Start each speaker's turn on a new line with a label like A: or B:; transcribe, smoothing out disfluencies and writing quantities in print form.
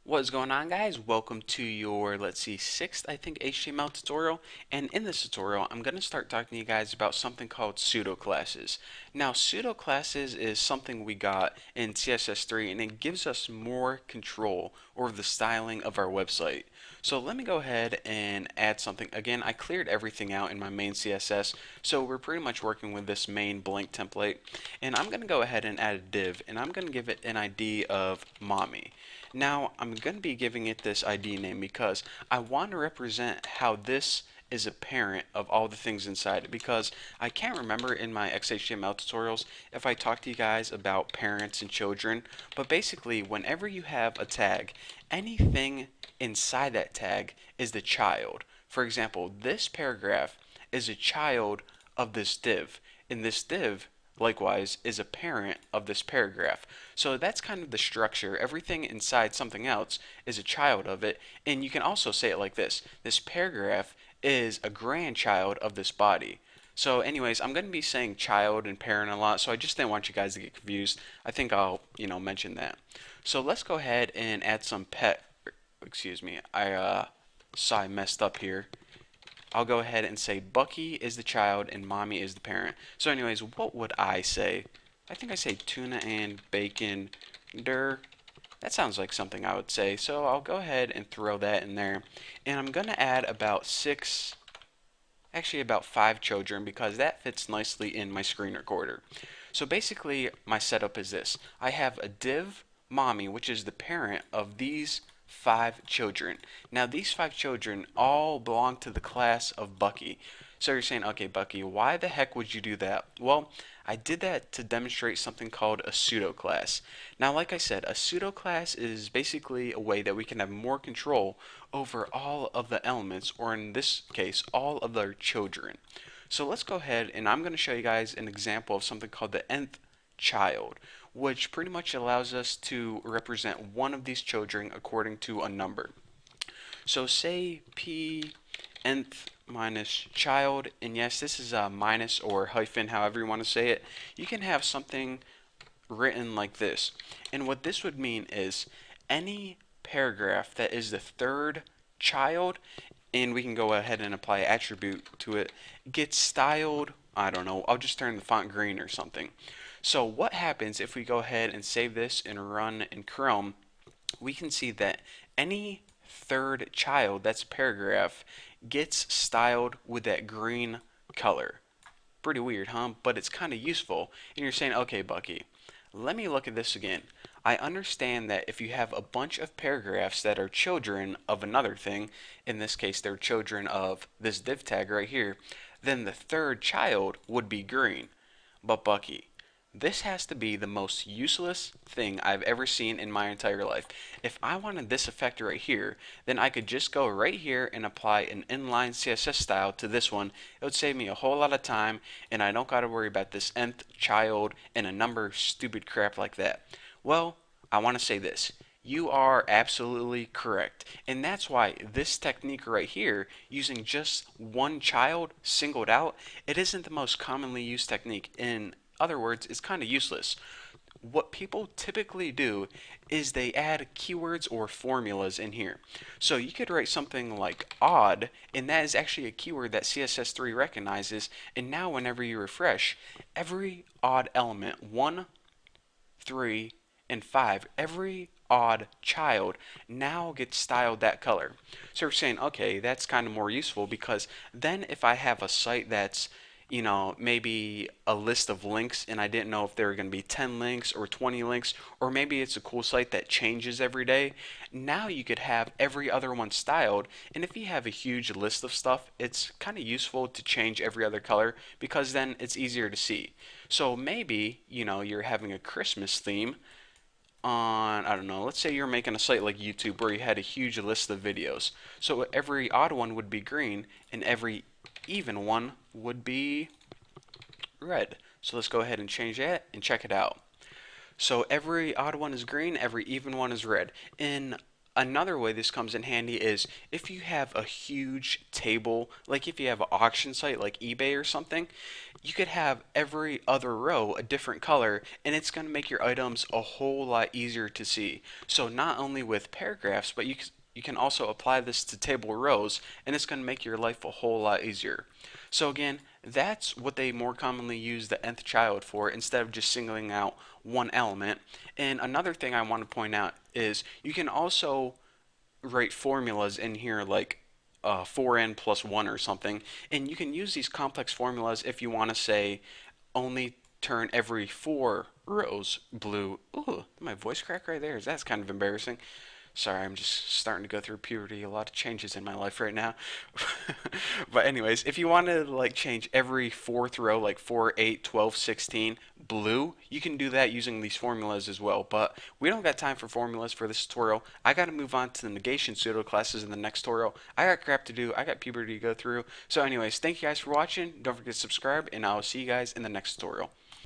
A: What is going on, guys? Welcome to your, let's see, sixth, I think, HTML tutorial. And in this tutorial, I'm going to start talking to you guys about something called pseudo classes. Now, pseudo classes is something we got in CSS3, and it gives us more control over the styling of our website. So let me go ahead and add something. Again, I cleared everything out in my main CSS, so we're pretty much working with this main blank template. And I'm going to go ahead and add a div, and I'm going to give it an ID of mommy. Now, I'm going to be giving it this ID name because I want to represent how this is a parent of all the things inside it, because I can't remember in my XHTML tutorials if I talked to you guys about parents and children, but basically whenever you have a tag, anything inside that tag is the child. For example, this paragraph is a child of this div, and this div likewise is a parent of this paragraph. So that's kind of the structure. Everything inside something else is a child of it. And you can also say it like this. This paragraph is a grandchild of this body. So anyways, I'm going to be saying child and parent a lot, so I just didn't want you guys to get confused. I think I'll, mention that. So let's go ahead and add some pet, excuse me, I saw I messed up here. I'll go ahead and say Bucky is the child and mommy is the parent. So anyways, what would I say? I think I say tuna and bacon der. That sounds like something I would say. So I'll go ahead and throw that in there. And I'm going to add about about 5 children because that fits nicely in my screen recorder. So basically my setup is this. I have a div mommy, which is the parent of these 5 children. Now these 5 children all belong to the class of Bucky. So you're saying, okay, Bucky, why the heck would you do that? Well, I did that to demonstrate something called a pseudo class. Now, like I said, a pseudo class is basically a way that we can have more control over all of the elements, or in this case, all of their children. So let's go ahead and I'm going to show you guys an example of something called the nth child, which pretty much allows us to represent one of these children according to a number. So say p nth minus child, and yes, this is a minus or hyphen, however you want to say it. You can have something written like this. And what this would mean is any paragraph that is the third child, and we can go ahead and apply attribute to it, gets styled, I don't know, I'll just turn the font green or something. So what happens if we go ahead and save this and run in Chrome? We can see that any third child, that's a paragraph, gets styled with that green color. Pretty weird, huh? But it's kind of useful. And you're saying, okay, Bucky, let me look at this again. I understand that if you have a bunch of paragraphs that are children of another thing, in this case they're children of this div tag right here, then the third child would be green. But Bucky, this has to be the most useless thing I've ever seen in my entire life. If I wanted this effect right here, then I could just go right here and apply an inline CSS style to this one. It would save me a whole lot of time, and I don't gotta worry about this nth child and a number of stupid crap like that. Well, I want to say this. You are absolutely correct. And that's why this technique right here, using just one child singled out, it isn't the most commonly used technique. In other words, it's kind of useless. What people typically do is they add keywords or formulas in here. So you could write something like odd, and that is actually a keyword that CSS3 recognizes, and now whenever you refresh, every odd element, 1, 3, and 5, every odd child now gets styled that color. So we're saying, okay, that's kind of more useful, because then if I have a site that's maybe a list of links and I didn't know if there were going to be 10 links or 20 links, or maybe it's a cool site that changes every day. Now you could have every other one styled, and if you have a huge list of stuff, it's kind of useful to change every other color because then it's easier to see. So maybe, you're having a Christmas theme on, I don't know, let's say you're making a site like YouTube where you had a huge list of videos. So every odd one would be green and every even one would be red. So let's go ahead and change that and check it out. So every odd one is green, every even one is red. In Another way this comes in handy is if you have a huge table, like if you have an auction site like eBay or something, you could have every other row a different color, and it's going to make your items a whole lot easier to see. So not only with paragraphs, but you can also apply this to table rows, and it's going to make your life a whole lot easier. So again, that's what they more commonly use the nth child for, instead of just singling out one element. And another thing I want to point out is you can also write formulas in here, like 4n plus 1 or something, and you can use these complex formulas if you want to say only turn every 4 rows blue. Ooh, my voice crack right there. That's kind of embarrassing. Sorry, I'm just starting to go through puberty. A lot of changes in my life right now. But anyways, if you want to like change every fourth row, like 4, 8, 12, 16, blue, you can do that using these formulas as well. But we don't got time for formulas for this tutorial. I got to move on to the negation pseudo classes in the next tutorial. I got crap to do. I got puberty to go through. So anyways, thank you guys for watching. Don't forget to subscribe, and I'll see you guys in the next tutorial.